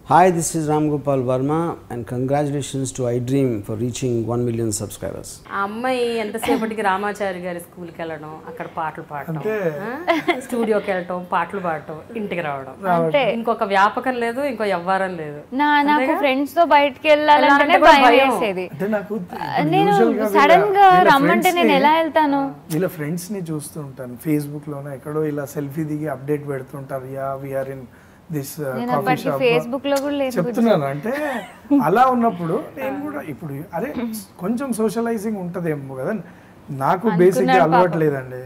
Hi, this is Ram Gopal Verma and congratulations to iDream for reaching 1 million subscribers. ఆ అమ్మాయి ఎంతసేపటికి రామాచారి గారి స్కూల్కి వెళ్ళడం, అక్కడ పాటలు పాడటం, స్టూడియోకి వెళ్ళటం, పాటలు పాడటం, ఇంటికి రావడం, ఇంకొక వ్యాపకం లేదు, ఇంకో ఎవ్వరం లేదు. నాకు ఫ్రెండ్స్ తో బయటకి వెళ్ళాలంటే భయం వేసేది. నేను సడన్ గా రమ్మంటే నేను ఎలా వెళ్తాను? వీళ్ళ ఫ్రెండ్స్ ని చూస్తూ ఉంటాను ఫేస్బుక్ లోనే, ఎక్కడో ఇలా సెల్ఫీ దిగి అప్డేట్ పెడుతుంటారు. Yeah we are in this coffee shop, Facebook లో కూడా లేదు చెప్తున్నాను. అంటే అలా ఉన్నప్పుడు నేను కూడా ఇప్పుడు అరే కొంచెం సోషలైజింగ్ ఉంటదేమో కదా. నాకు బేసిక్ గా అలవాటు లేదండి,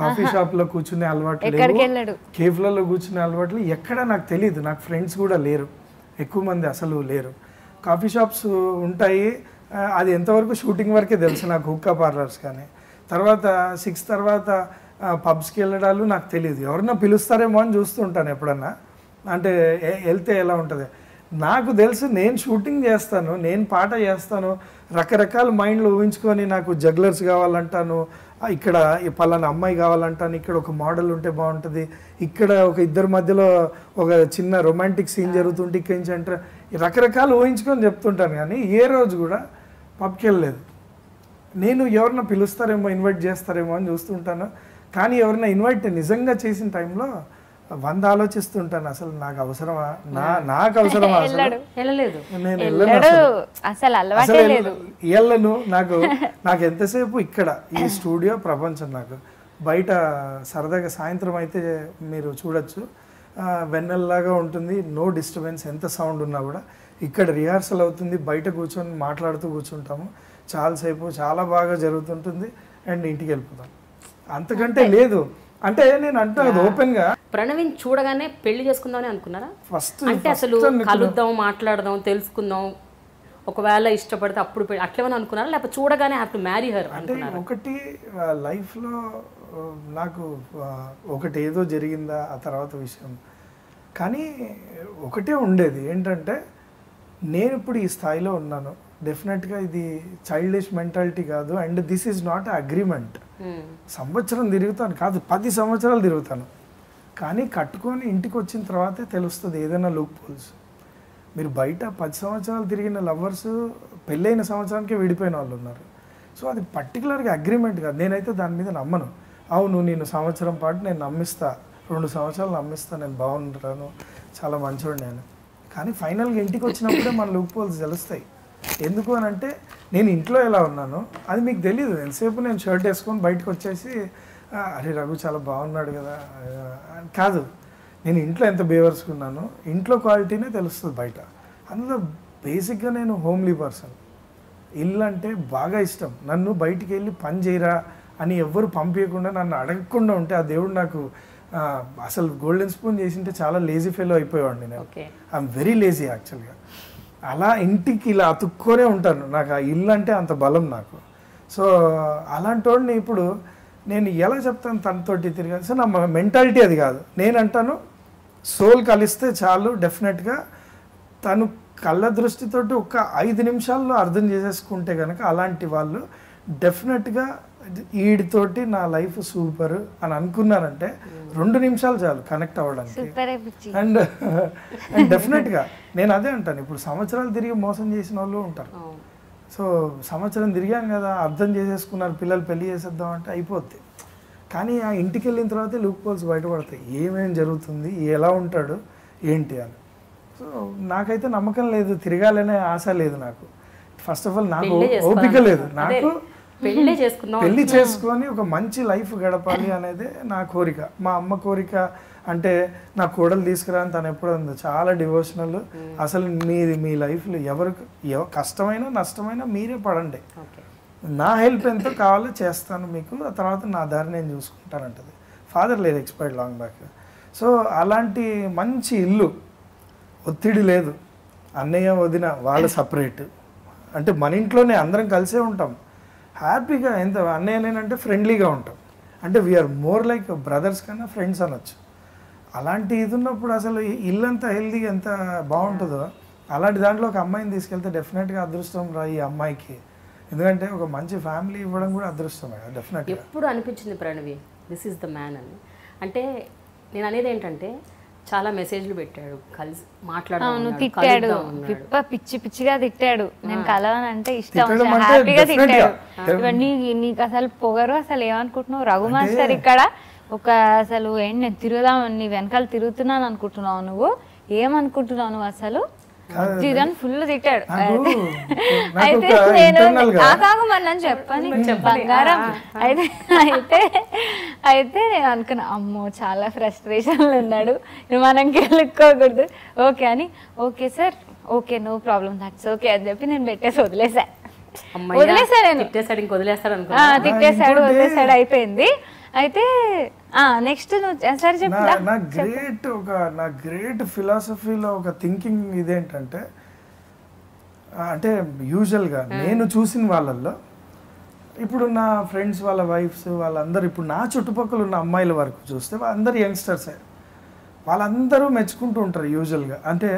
కాఫీ షాప్ లో కూర్చునే అలవాటు లేదు, కేఫ్లలో కూర్చునే అలవాట్లు ఎక్కడ నాకు తెలియదు. నాకు ఫ్రెండ్స్ కూడా లేరు, ఎక్కువ మంది అసలు లేరు. కాఫీ షాప్స్ ఉంటాయి, అది ఎంతవరకు షూటింగ్ వరకే తెలుసు నాకు, హుక్కా పార్లర్స్ కానీ. తర్వాత 6 తర్వాత పబ్స్కి వెళ్ళడాలు నాకు తెలియదు. ఎవరన్నా పిలుస్తారేమో అని చూస్తూ ఉంటాను ఎప్పుడన్నా, అంటే వెళ్తే ఎలా ఉంటుంది. నాకు తెలుసు నేను షూటింగ్ చేస్తాను, నేను పాట చేస్తాను, రకరకాల మైండ్లో ఊహించుకొని నాకు జగ్లర్స్ కావాలంటాను, ఇక్కడ పలానా అమ్మాయి కావాలంటాను, ఇక్కడ ఒక మోడల్ ఉంటే బాగుంటుంది, ఇక్కడ ఒక ఇద్దరి మధ్యలో ఒక చిన్న రొమాంటిక్ సీన్ జరుగుతుంటే ఇక్కడి నుంచి అంటే రకరకాలు ఊహించుకొని చెప్తుంటాను. కానీ ఏ రోజు కూడా పబ్కి వెళ్ళలేదు. నేను ఎవరన్నా పిలుస్తారేమో, ఇన్వైట్ చేస్తారేమో అని చూస్తుంటాను. కానీ ఎవరైనా ఇన్వైట్ నిజంగా చేసిన టైంలో 100 ఆలోచిస్తుంటాను, అసలు నాకు అవసరమా, నాకు అవసరమా, నేను వెళ్ళను. నాకు ఎంతసేపు ఇక్కడ ఈ స్టూడియో ప్రపంచం. నాకు బయట సరదాగా సాయంత్రం అయితే మీరు చూడొచ్చు, వెన్నెల్లాగా ఉంటుంది, నో డిస్టర్బెన్స్, ఎంత సౌండ్ ఉన్నా కూడా. ఇక్కడ రిహార్సల్ అవుతుంది, బయట కూర్చొని మాట్లాడుతూ కూర్చుంటాము చాలాసేపు, చాలా బాగా జరుగుతుంటుంది, అండ్ ఇంటికి వెళ్ళిపోతాం. అంతకంటే లేదు. అంటే నేను అంటాను ఓపెన్ గా, ప్రణవిని చూడగానే పెళ్లి చేసుకుందామని అనుకున్నారా ఫస్ట్? అంటే అసలు కలుద్దాం, మాట్లాడదాం, తెలుసుకుందాం, ఒకవేళ ఇష్టపడితే అప్పుడు అట్లేమని అనుకున్నారా, లేకపోతే చూడగానే హ్యావ్ టు మ్యారీ హర్ అనుకున్నారా? ఒకటి లైఫ్ లో నాకు ఒకటి ఏదో జరిగిందా ఆ తర్వాత విషయం, కానీ ఒకటే ఉండేది ఏంటంటే, నేను ఇప్పుడు ఈ స్థాయిలో ఉన్నాను, డెఫినెట్గా ఇది చైల్డిష్ మెంటాలిటీ కాదు, and this is not agreement. సంవత్సరం తిరుగుతాను కాదు, 10 సంవత్సరాలు తిరుగుతాను, కానీ కట్టుకొని ఇంటికి వచ్చిన తర్వాతే తెలుస్తుంది ఏదైనా లూప్ హోల్స్. మీరు బయట 10 సంవత్సరాలు తిరిగిన లవర్స్ పెళ్ళైన సంవత్సరానికి విడిపోయిన వాళ్ళు ఉన్నారు. సో అది పర్టికులర్గా అగ్రిమెంట్ కాదు. నేనైతే దాని మీద నమ్మను. అవును, నేను సంవత్సరం పాటు నేను నమ్మిస్తా, 2 సంవత్సరాలు నమ్మిస్తా, నేను బాగుంటాను, చాలా మంచివాడిని నేను. కానీ ఫైనల్గా ఇంటికి వచ్చినప్పుడే మన లూప్ హోల్స్ తెలుస్తాయి. ఎందుకు అని అంటే, నేను ఇంట్లో ఎలా ఉన్నానో అది మీకు తెలియదు. ఎంతసేపు నేను షర్ట్ వేసుకొని బయటకు వచ్చేసి అరే రఘు చాలా బాగున్నాడు కదా కాదు, నేను ఇంట్లో ఎంత బేవర్సుకున్నానో ఇంట్లో క్వాలిటీనే తెలుస్తుంది బయట. అందులో బేసిక్గా నేను హోమ్లీ పర్సన్, ఇల్లు అంటే బాగా ఇష్టం. నన్ను బయటికి వెళ్ళి పని చేయరా అని ఎవ్వరు పంపించకుండా, నన్ను అడగకుండా ఉంటే ఆ దేవుడు నాకు అసలు గోల్డెన్ స్పూన్ చేసింటే చాలా లేజీ ఫెలో అయిపోయేవాడిని నేను. ఐఎమ్ వెరీ లేజీ యాక్చువల్గా. అలా ఇంటికి ఇలా అతుక్కొనే ఉంటాను, నాకు ఆ ఇల్లు అంటే అంత బలం నాకు. సో అలాంటి వాడిని ఇప్పుడు నేను ఎలా చెప్తాను తనతోటి తిరిగాను. సో నా మెంటాలిటీ అది కాదు. నేను అంటాను సోల్ కలిస్తే చాలు, డెఫినెట్గా తను కళ్ళ దృష్టితోటి ఒక 5 నిమిషాల్లో అర్థం చేసేసుకుంటే కనుక అలాంటి వాళ్ళు డెఫినెట్గా వీడితోటి నా లైఫ్ సూపర్ అని అనుకున్నారంటే 2 నిమిషాలు చాలు కనెక్ట్ అవ్వడానికి. అండ్ డెఫినెట్గా నేను అదే అంటాను, ఇప్పుడు సంవత్సరాలు తిరిగి మోసం చేసిన వాళ్ళు ఉంటారు. సో సంవత్సరం తిరిగాం కదా, అర్థం చేసేసుకున్నారు, పిల్లలు పెళ్లి చేసేద్దాం అంటే అయిపోద్ది. కానీ ఆ ఇంటికి వెళ్ళిన తర్వాతే లూప్ హోల్స్ బయటపడతాయి, ఏమేమి జరుగుతుంది, ఎలా ఉంటాడు ఏంటి అని. సో నాకైతే నమ్మకం లేదు, తిరగాలనే ఆశ లేదు నాకు. ఫస్ట్ ఆఫ్ ఆల్ నాకు ఓపిక లేదు. నాకు పెళ్లి చేసుకొని ఒక మంచి లైఫ్ గడపాలి అనేది నా కోరిక. మా అమ్మ కోరిక అంటే నా కోడలు తీసుకురా అని తను ఎప్పుడు ఉంది, చాలా డివోషనల్. అసలు మీ లైఫ్లో ఎవరికి కష్టమైనా నష్టమైనా మీరే పడండి, నా హెల్ప్ ఎంతో కావాలో చేస్తాను మీకు, ఆ తర్వాత నా దారి నేను చూసుకుంటానంటది. ఫాదర్ లేదు, ఎక్స్పైర్డ్ లాంగ్ బ్యాక్. సో అలాంటి మంచి ఇల్లు, ఒత్తిడి లేదు, అన్నయ్య వదిన వాళ్ళు సపరేట్, అంటే మన ఇంట్లోనే అందరం కలిసే ఉంటాం హ్యాపీగా. ఎంత అన్నయ్య నేనంటే ఫ్రెండ్లీగా ఉంటాం, అంటే వీఆర్ మోర్ లైక్ బ్రదర్స్ కన్నా ఫ్రెండ్స్ అనొచ్చు. అలాంటి ఇది ఉన్నప్పుడు అసలు ఇల్లు అంతా హెల్దీగా ఎంత బాగుంటుందో, అలాంటి దాంట్లో ఒక అమ్మాయిని తీసుకెళ్తే డెఫినెట్గా అదృష్టం రా ఈ అమ్మాయికి. ఎందుకంటే ఒక మంచి ఫ్యామిలీ ఇవ్వడం కూడా అదృష్టమే డెఫినెట్గా. ఎప్పుడు అనిపించింది Pranavi this is the man అని? అంటే నేను అనేది ఏంటంటే చాలా మెసేజ్లు పెట్టాడు, కలిసి మాట్లాడాడు, తిట్టాడు, పిచ్చి పిచ్చిగా తిట్టాడు. నేను కలవనంటే ఇష్టం, హ్యాపీగా తిట్టాడు. నీకు అసలు పొగరు, అసలు ఏమనుకుంటున్నావు రఘు మాస్టర్ ఇక్కడ ఒక అసలు ఏంటి నేను తిరుగుదాం నీ వెనకాల తిరుగుతున్నాను అనుకుంటున్నావు, నువ్వు ఏమనుకుంటున్నావు నువ్వు అసలు ఫుల్ తిట్టాడు. అయితే నేను కాకమని చెప్పని బంగారం అయితే నేను అనుకున్నా అమ్మో చాలా ఫ్రస్ట్రేషన్లు ఉన్నాడు, మనం గెలుక్కోకూడదు. ఓకే అని okay sir okay no problem that's okay అని చెప్పి నేను పెట్టేసి వదిలేసాను. నేను తిట్టేశాడు, వదిలేసాడు, అయిపోయింది. అయితే నెక్స్ట్ సరే చెప్పు. నా గ్రేట్ ఫిలాసఫీలో ఒక థింకింగ్ ఇదేంటంటే, అంటే యూజువల్గా నేను చూసిన వాళ్ళల్లో ఇప్పుడు నా ఫ్రెండ్స్ వాళ్ళ వైఫ్స్ వాళ్ళందరూ ఇప్పుడు నా చుట్టుపక్కల ఉన్న అమ్మాయిల వరకు చూస్తే వాళ్ళందరూ యంగ్స్టర్సే, వాళ్ళందరూ మెచ్చుకుంటూ ఉంటారు యూజువల్గా. అంటే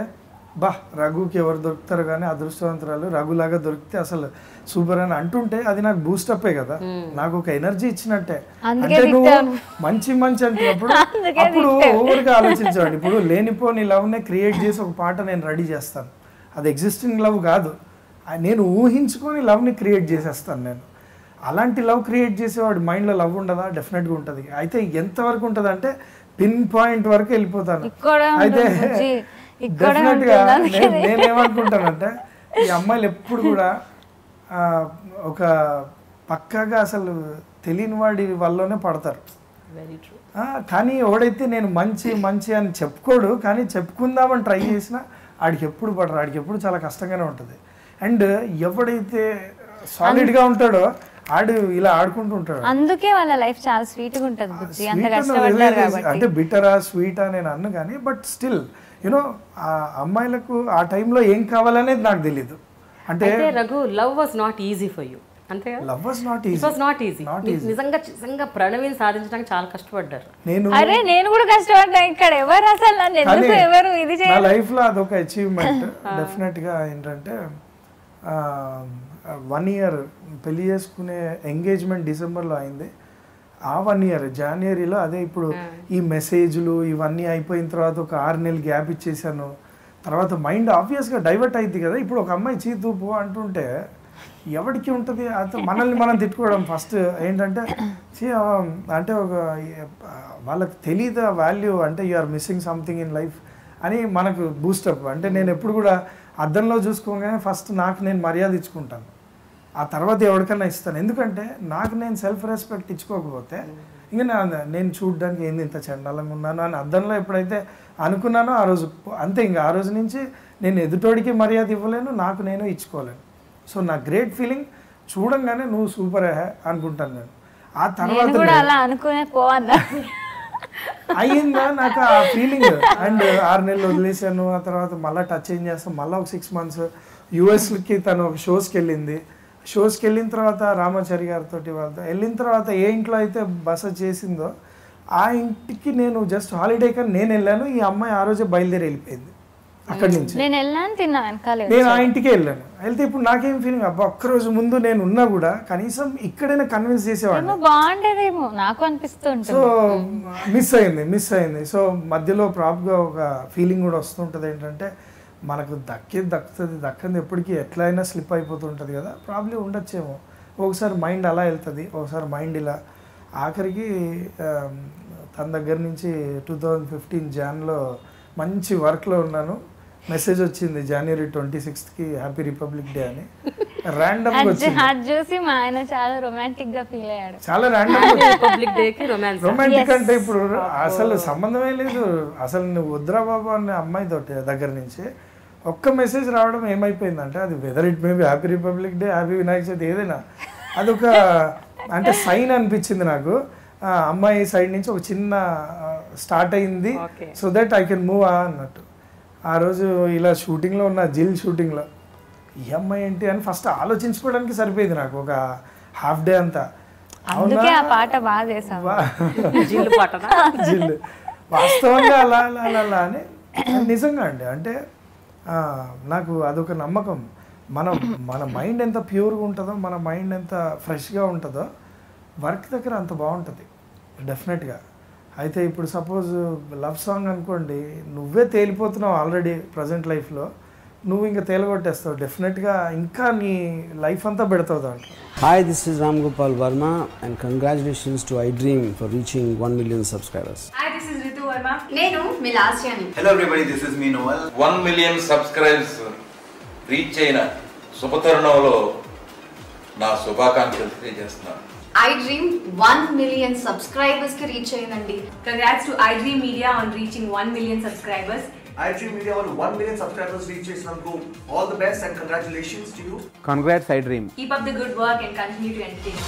బా రఘుకి ఎవరు దొరుకుతారు కానీ అదృష్టవంతురాలు, రఘులాగా దొరికితే అసలు సూపర్ అని అంటుంటే అది నాకు బూస్టప్పే కదా, నాకు ఒక ఎనర్జీ ఇచ్చినట్టే. అంటే నువ్వు మంచి అంటున్నప్పుడు అప్పుడు ఓవర్గా ఆలోచించాడు. ఇప్పుడు లేనిపోని లవ్నే క్రియేట్ చేసి ఒక పాట నేను రెడీ చేస్తాను, అది ఎగ్జిస్టింగ్ లవ్ కాదు, నేను ఊహించుకొని లవ్ని క్రియేట్ చేసేస్తాను. నేను అలాంటి లవ్ క్రియేట్ చేసేవాడు మైండ్లో లవ్ ఉండదా? డెఫినెట్గా ఉంటుంది. అయితే ఎంతవరకు ఉంటుంది అంటే పిన్ పాయింట్ వరకు వెళ్ళిపోతాను. అయితే డెఫినెట్గా నేనేమనుకుంటానంటే ఈ అమ్మాయిలు ఎప్పుడు కూడా ఒక పక్కాగా అసలు తెలియని వాడి వల్లనే పడతారు. కానీ ఎవడైతే నేను మంచి అని చెప్పుకోడు, కానీ చెప్పుకుందామని ట్రై చేసినా ఆడికి ఎప్పుడు పడరు, ఆడికి ఎప్పుడు చాలా కష్టంగానే ఉంటుంది. అండ్ ఎవడైతే సాలిడ్గా ఉంటాడో ఆడు ఇలా ఆడుకుంటూ ఉంటాడు. అందుకే వాళ్ళ లైఫ్ చాలా స్వీట్గా ఉంటుంది. అంటే బిటరా స్వీటా నేను అన్ను కానీ, బట్ స్టిల్ యూనో ఆ అమ్మాయిలకు ఆ టైంలో ఏం కావాలనేది నాకు తెలీదు. అంటే Raghu love was not easy for you, అంతే కదా? Love was not easy, it was not easy. నిజంగా ప్రణవిని సాధించడానికి చాలా కష్టపడ్డారు. నేను కూడా కష్టపడ్డా. ఇక్కడ ఎవరు అసలు నన్ను ఎందుకు ఎవరు ఇది నా లైఫ్ లో అదొక అచీవ్మెంట్ డెఫినెట్ గా. ఏంటంటే 1 year పెళ్లి చేసుకునే ఎంగేజ్మెంట్ డిసెంబర్లో అయింది. ఆ 1 year జనవరిలో అదే ఇప్పుడు ఈ మెసేజ్లు ఇవన్నీ అయిపోయిన తర్వాత ఒక 6 నెలలు గ్యాప్ ఇచ్చేసాను. తర్వాత మైండ్ ఆబ్వియస్గా డైవర్ట్ అయింది కదా. ఇప్పుడు ఒక అమ్మాయి చీతూపు అంటుంటే ఎవరికి ఉంటుంది? అయితే మనల్ని మనం తిట్టుకోవడం ఫస్ట్ ఏంటంటే అంటే ఒక వాళ్ళకి తెలియదు వాల్యూ, అంటే you are missing something in life అని మనకు బూస్టప్. అంటే నేను ఎప్పుడు కూడా అద్దంలో చూసుకోగానే ఫస్ట్ నాకు నేను మర్యాద ఇచ్చుకుంటాను, ఆ తర్వాత ఎవరికైనా ఇస్తాను. ఎందుకంటే నాకు నేను సెల్ఫ్ రెస్పెక్ట్ ఇచ్చుకోకపోతే ఇంకా నేను చూడడానికి ఏంది ఇంత చండాలంగా ఉన్నాను అని అద్దంలో ఎప్పుడైతే అనుకున్నానో ఆ రోజు అంతే. ఇంకా ఆ రోజు నుంచి నేను ఎదుటోడికి మర్యాద ఇవ్వలేను, నాకు నేను ఇచ్చుకోలేను. సో నా గ్రేట్ ఫీలింగ్ చూడంగానే నువ్వు సూపర్ అనుకుంటాను నేను. ఆ తర్వాత అయ్యిందా నాకు ఆ ఫీలింగ్. అండ్ 6 నెలలు వదిలేసాను. ఆ తర్వాత మళ్ళీ టచ్ ఏం చేస్తాం, మళ్ళీ ఒక 6 months యూఎస్కి తను ఒక షోస్కి వెళ్ళింది. షోస్కి వెళ్ళిన తర్వాత రామాచారి గారితో వాళ్ళతో వెళ్ళిన తర్వాత ఏ ఇంట్లో అయితే బస చేసిందో ఆ ఇంటికి నేను జస్ట్ హాలిడే కానీ నేను వెళ్ళాను. ఈ అమ్మాయి ఆ రోజే బయలుదేరి వెళ్ళిపోయింది అక్కడి నుంచి. నేను ఆ ఇంటికే వెళ్ళాను. వెళ్తే ఇప్పుడు నాకేం ఫీలింగ్, అబ్బా ఒక్కరోజు ముందు నేను ఉన్నా కూడా కనీసం ఇక్కడైనా కన్విన్స్ చేసేవాడిని, బాగుండేదేమో నాకు అనిపిస్తుంది. సో మిస్ అయింది. సో మధ్యలో ప్రాప్గా ఒక ఫీలింగ్ కూడా వస్తుంటుంది ఏంటంటే మనకు దక్కది ఎప్పటికీ ఎట్లయినా స్లిప్ అయిపోతుంటుంది కదా, ప్రాబ్లీ ఉండొచ్చేమో. ఒకసారి మైండ్ అలా వెళ్తుంది, ఒకసారి మైండ్ ఇలా. ఆఖరికి తన దగ్గర నుంచి 2015 జాన్లో మంచి వర్క్లో ఉన్నాను, మెసేజ్ వచ్చింది January 26th happy republic day అని. ర్యాండమ్ చూసి మా ఆయన చాలా రొమాంటిక్ గా ఫీల్ అయ్యాడు. చాలా రొమాంటిక్ అంటే ఇప్పుడు అసలు సంబంధమే లేదు. అసలు నువ్వు వద్దురా బాబు అనే అమ్మాయితో దగ్గర నుంచి ఒక్క మెసేజ్ రావడం ఏమైపోయిందంటే, అది whether it maybe happy republic day, happy Vinayaka Chavithi, ఏదైనా అదొక అంటే సైన్ అనిపించింది నాకు. అమ్మాయి సైడ్ నుంచి ఒక చిన్న స్టార్ట్ అయింది, so that I can move అన్నట్టు. ఆ రోజు ఇలా షూటింగ్లో ఉన్న జిల్ షూటింగ్లో ఈ అమ్మాయి ఏంటి అని ఫస్ట్ ఆలోచించుకోవడానికి సరిపోయింది నాకు ఒక హాఫ్ డే అంతా. జిల్ వాస్తవంగా అలా అని నిజంగా అండి. అంటే నాకు అదొక నమ్మకం. మన మైండ్ ఎంత ప్యూర్గా ఉంటుందో, మన మైండ్ ఎంత ఫ్రెష్గా ఉంటుందో వర్క్ దగ్గర అంత బాగుంటుంది డెఫినెట్గా. అయితే ఇప్పుడు సపోజ్ లవ్ సాంగ్ అనుకోండి, నువ్వే తేలిపోతున్నావు ఆల్రెడీ ప్రజెంట్ లైఫ్లో, నువ్వు ఇంకా తేలగొట్టేస్తావు డెఫినెట్గా, ఇంకా నీ లైఫ్ అంతా పెడతావు దాంట్లో. Hi, this is Ram Gopal Verma and congratulations to iDream for reaching 1 million subscribers. Hi, this is Ritu Verma. Nenu Milasiyani. Hello everybody, this is me Noel. 1 million subscribers reach అయిన శుభతరుణంలో నా శుభాకాంక్షలు తెలియజేస్తున్నాను. iDream 1 million subscribers ki reach ayindandi. Congrats to iDream Media on reaching 1 million subscribers. iDream Media వాళ్ళు 1 million subscribers reach చేసినందుకు all the best and congratulations to you. Congrats iDream. Keep up the good work and continue to entertain.